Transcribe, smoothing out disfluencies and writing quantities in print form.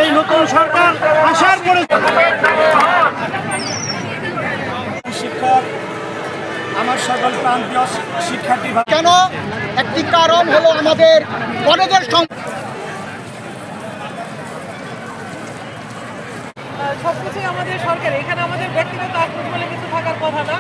এই নতুন সরকার আসার পরে শিক্ষক আমার সকল প্রান্তীয় শিক্ষার্থী কেন একটি কারণ হলো আমাদের কলেজের সবকিছুই আমাদের সরকার, এখানে আমাদের ব্যক্তিগত আক্রোশ বলে কিছু থাকার কথা না।